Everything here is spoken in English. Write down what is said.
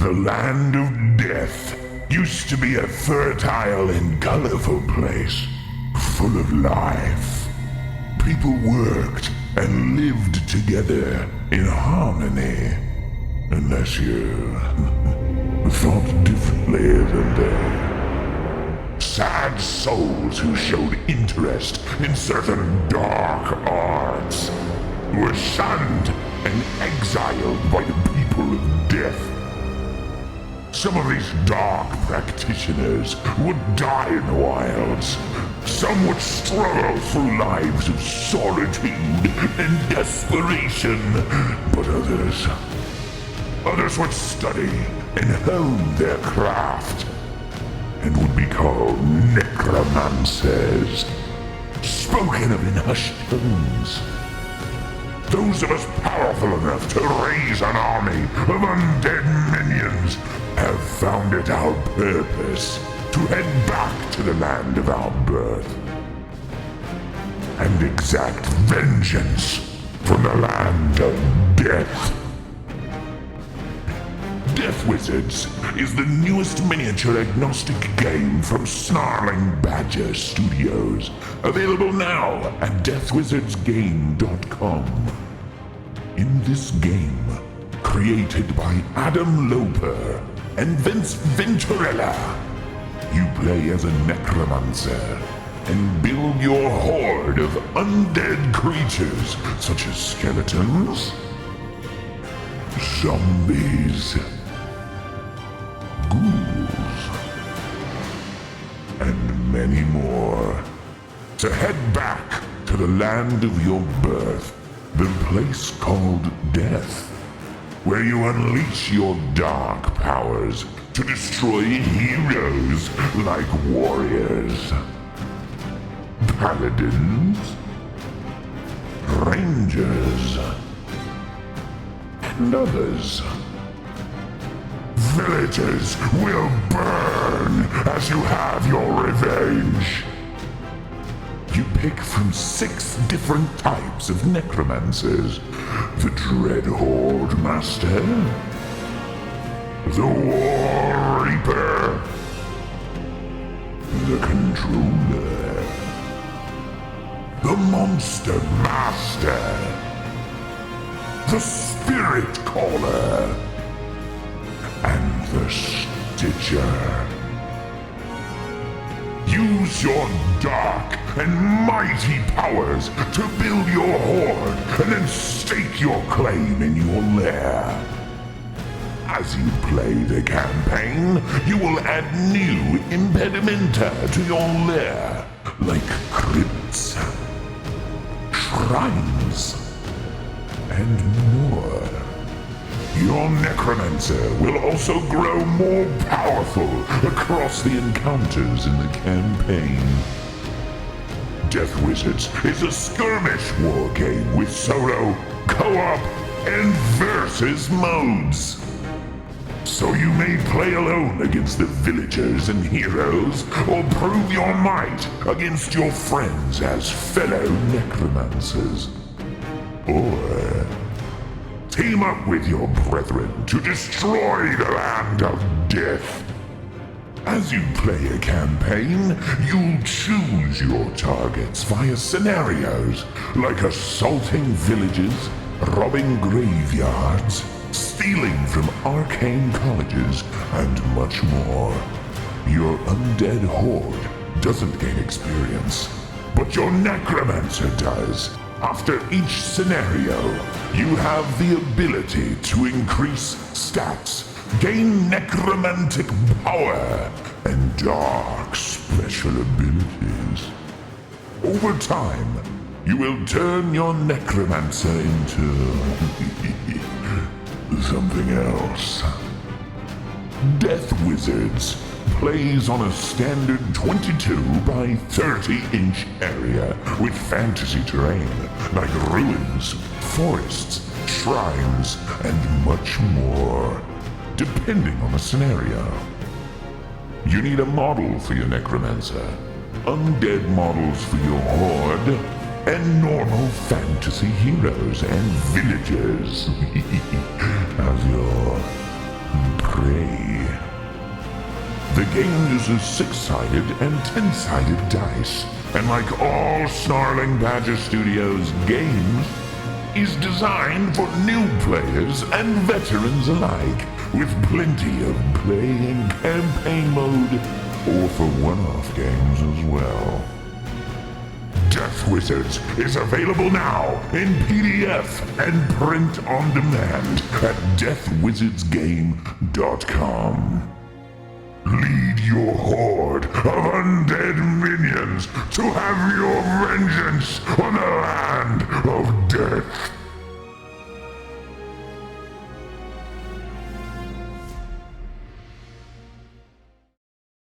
The land of Death used to be a fertile and colorful place, full of life. People worked and lived together in harmony, unless you thought differently than they. Sad souls who showed interest in certain dark arts were shunned and exiled by the people of Death. Some of these dark practitioners would die in the wilds. Some would struggle through lives of solitude and desperation. But others would study and hone their craft and would be called Necromancers, spoken of in hushed tones. Those of us powerful enough to raise an army of undead minions have found it our purpose to head back to the land of our birth and exact vengeance from the land of Death. Death Wizards is the newest miniature agnostic game from Snarling Badger Studios, available now at deathwizardsgame.com. In this game, created by Adam Loper and Vince Venturella, you play as a necromancer and build your horde of undead creatures such as skeletons, zombies, ghouls, and many more, to head back to the land of your birth, the place called Death, where you unleash your dark powers to destroy heroes like warriors, paladins, rangers, and others. Villagers will burn as you have your revenge. You pick from 6 different types of necromancers: the Dread Horde Master, the War Reaper, the Controller, the Monster Master, the Spirit Caller, and the Stitcher. Use your dark and mighty powers to build your horde and then stake your claim in your lair. As you play the campaign, you will add new impedimenta to your lair, like crypts, shrines, and more. Your necromancer will also grow more powerful across the encounters in the campaign. Death Wizards is a skirmish war game with solo, co-op, and versus modes. So you may play alone against the villagers and heroes, or prove your might against your friends as fellow necromancers. Or team up with your brethren to destroy the land of Death. As you play a campaign, you'll choose your targets via scenarios like assaulting villages, robbing graveyards, stealing from arcane colleges, and much more. Your undead horde doesn't gain experience, but your necromancer does. After each scenario, you have the ability to increase stats, gain necromantic power, and dark special abilities. Over time, you will turn your necromancer into something else. Death Wizards plays on a standard 22 by 30-inch area with fantasy terrain like ruins, forests, shrines, and much more, depending on the scenario. You need a model for your necromancer, undead models for your horde, and normal fantasy heroes and villagers as your prey. game uses 6-sided and 10-sided dice, and like all Snarling Badger Studios games, is designed for new players and veterans alike, with plenty of play and campaign mode, or for one-off games as well. Death Wizards is available now in PDF and print on demand at deathwizardsgame.com. Lead your horde of undead minions to have your vengeance on the land of death.